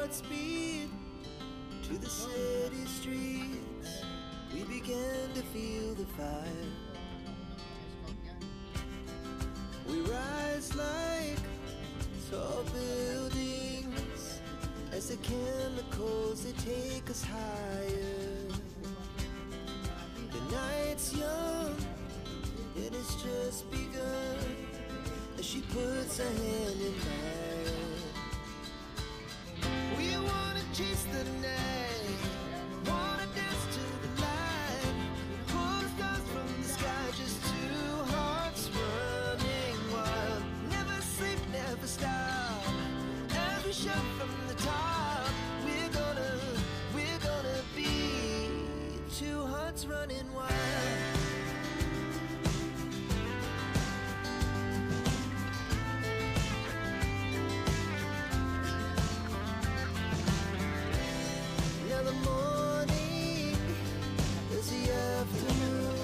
Godspeed to the city streets. We began to feel the fire. We rise like tall buildings as the chemicals they take us higher. The night's young and it's just begun as she puts her hand in mine. We wanna chase the night, wanna dance to the light, pull the stars from the sky, just two hearts running wild. Never sleep, never stop, as we shout from the top. We're gonna be two hearts running wild. The morning is the afternoon.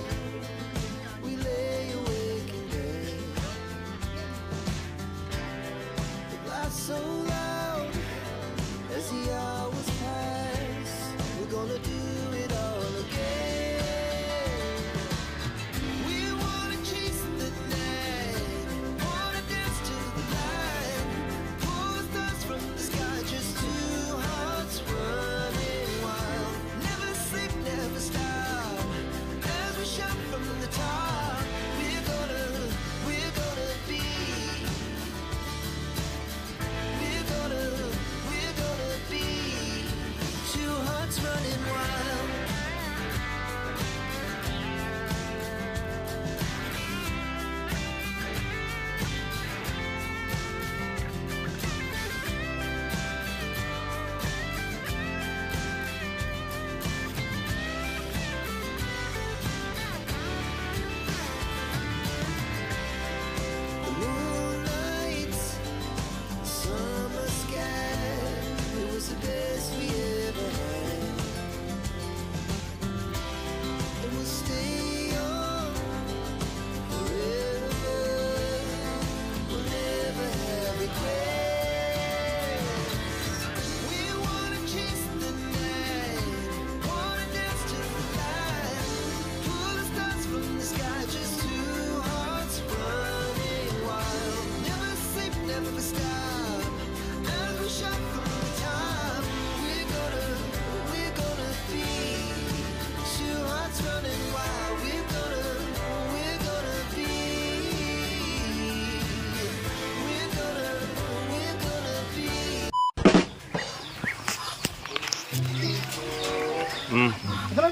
We lay awake in bed. The blast so loud as the hours pass. We're gonna do it all again. We wanna chase the night, wanna dance to the light, pull the stars from the sky, just two hearts running. Never stop, as we shout from the top. We're gonna be two hearts running wild.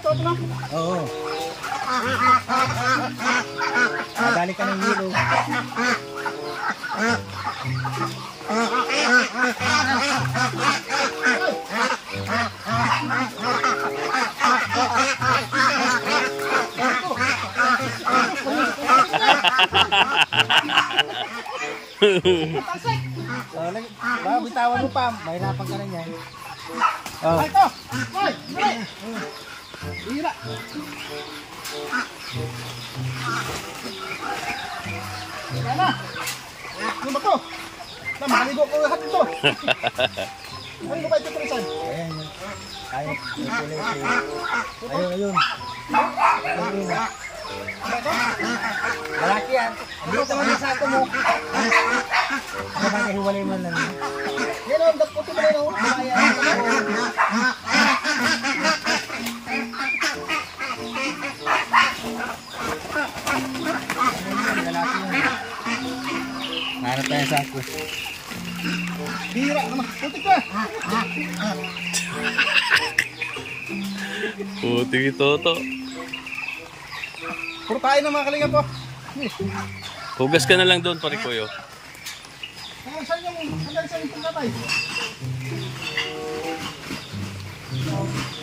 Ito lang. Oo. Madali ka ng hilo. Bitawan mo pa. Mahirapan ka na niyan. Oh. Ito! Hoy! Hira! Yan na! Ano ba ito? Maligo ko lahat ito! Ano ba ito, Trisan? Ayan yun. Ayun. Ayun. Ayun. Malaki yan. Dito naman yung sako mo. Ano ba nahiwalay mo lang? Yan o, dagputi mo rin o. Hanap tayo sa ako. Bira naman. Putik ka. Putik ito to. Puro tayo ng mga kalinga po. Hugas ka na lang doon, pare Kuyo. Saan yung pagkatay?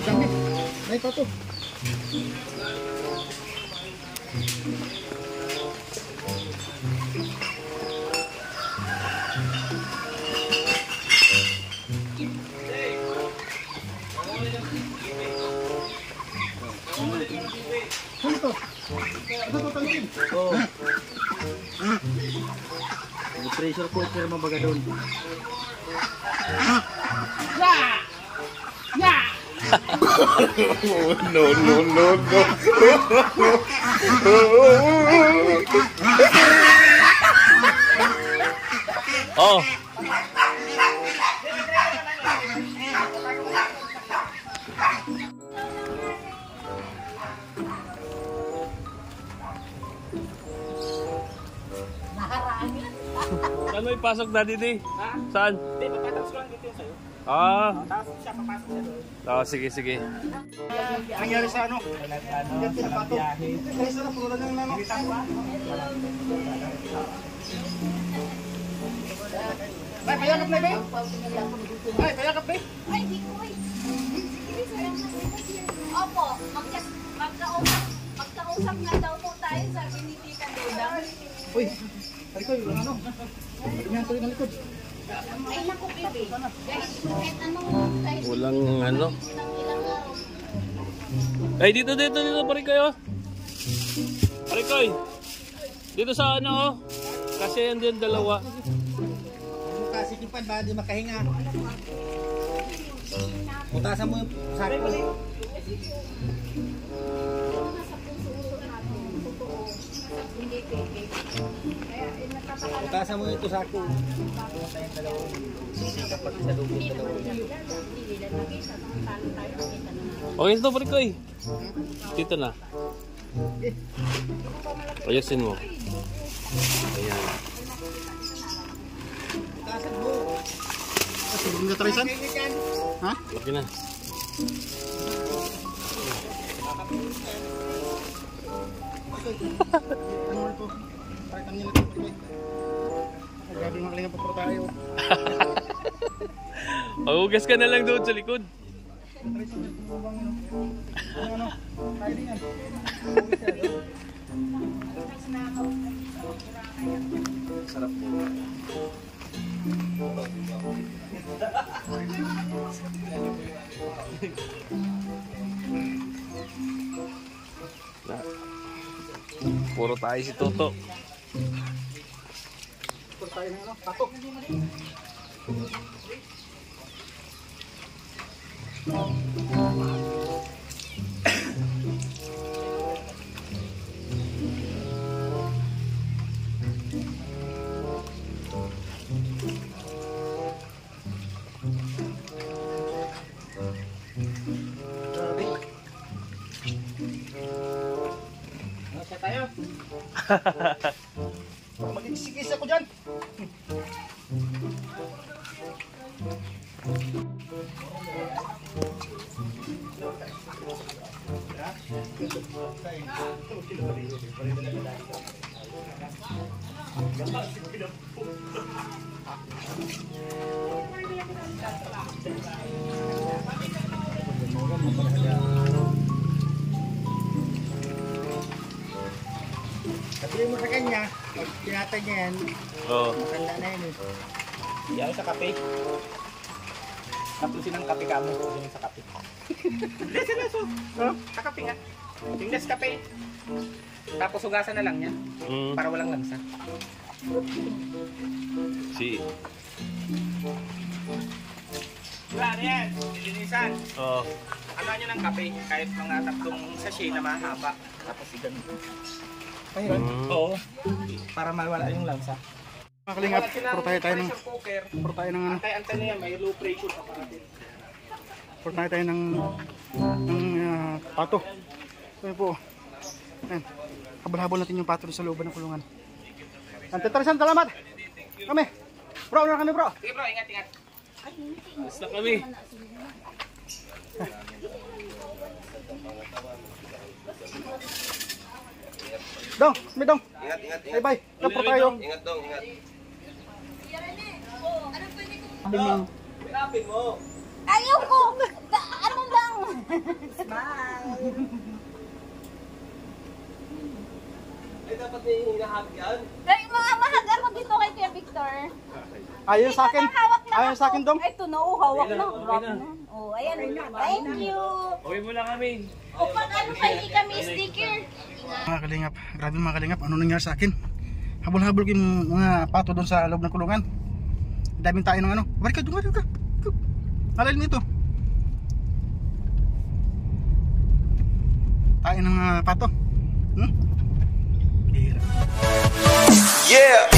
Dami. Ay, pato. Ano to? Ano to tangkin? Oo. May pressure cooker mabaga doon. Oh. Saan mo ipasok, Daddy D? Ha? Saan? Hindi, papatapos ko lang dito yung sa'yo. Ah. Tapos siya papasok siya doon. Oh, sige, sige. Nangyari sa ano? Ano, sa biyahe. Guys, ano, puro lang ng ano. Ay, payakap na, be. Ay, payakap, be. Ay, di ko eh. Opo, magkausap na daw po tayo sa ni Tita Dudang. Uy, Rico, yung ano? Tingnan ko rin ang likod. Ay, naku, baby. Guys, kahit anong size Walang ano. ng ilang araw. Ay, dito, Parikoy, oh. Parikoy. Dito sa ano, oh. Kasi andyan dalawa. Kasi kipan ba, di makahinga. Mutasan mo yung sako. Nasa puso-uso natin. Totoo. Hindi peke. Kaya, nagtataka Mutasan mo yung sako. hindi naman nila nakita. Talo tayo, nakita na. Okay, ito, Parikoy. Dito na. Ayusin mo. Ayan. Mutasan mo. Sige mo Trisan? Ha? Okay na. Ano ito? Pakita nila ito. Grabe mga kalinga pa tayo. Magugas ka na lang doon sa likod. Ano? Tayo din yan. Sarap po. Puro tayo si Toto. Puro tayo ng ano? Pato. Siya tayo. Mag-isikis ako dyan. Sabihin mo sa kanya, pag pinatay niya yan, Oh. matanda na yan eh. Yan sa kape. Tapos ng kape ka mo. Yan sa kape. Hindi, seryoso. Sa kape nga. Yung Nescafe. Tapos hugasan na lang yan. Mm. Para walang lansa. Si. Wala na yan. Lilinisan. Oh. Ano nyo ng kape? Kahit mga tatlong sachet na mahaba. Tapos igan. Ayun. Mm. Oo. Para mawala yung lansa. Mga kalingap, puro tayo ng, pressure cooker. puro tayo ng ano, Antay-antay na yan. May low pressure pa natin. puro tayo ng pato. Ito po. Ayan. Habol-habol natin yung pato sa looban ng kulungan. Antitarisan, salamat! Kami! Bro, ano kami bro? Sige bro, ingat-ingat. Basta kami. Dong, kami dong. Ingat, ingat, Bye bye. Kapro tayo. ingat dong, ingat. Pinapin mo. Ayoko! Ano lang? Ay, dapat may hinahag yan. Ay, mga mahag ako dito kay Kuya Victor. Ayaw sa akin. Hawak na Ayaw ako. sa akin dong. Ay, tunaw, hawak Okay na. na, okay Hawak na. na. Oh, ayan. Thank you. Okay mo lang kami. O, pag ano kayo kami sticker. Mga kalingap, grabe mga kalingap, ano nangyari sa akin? Habol-habol ko yung mga pato doon sa loob ng kulungan. Daming tayo ng ano. Balik ka, doon ka. Halal nito. Tain ng mga pato. Hira. Yeah.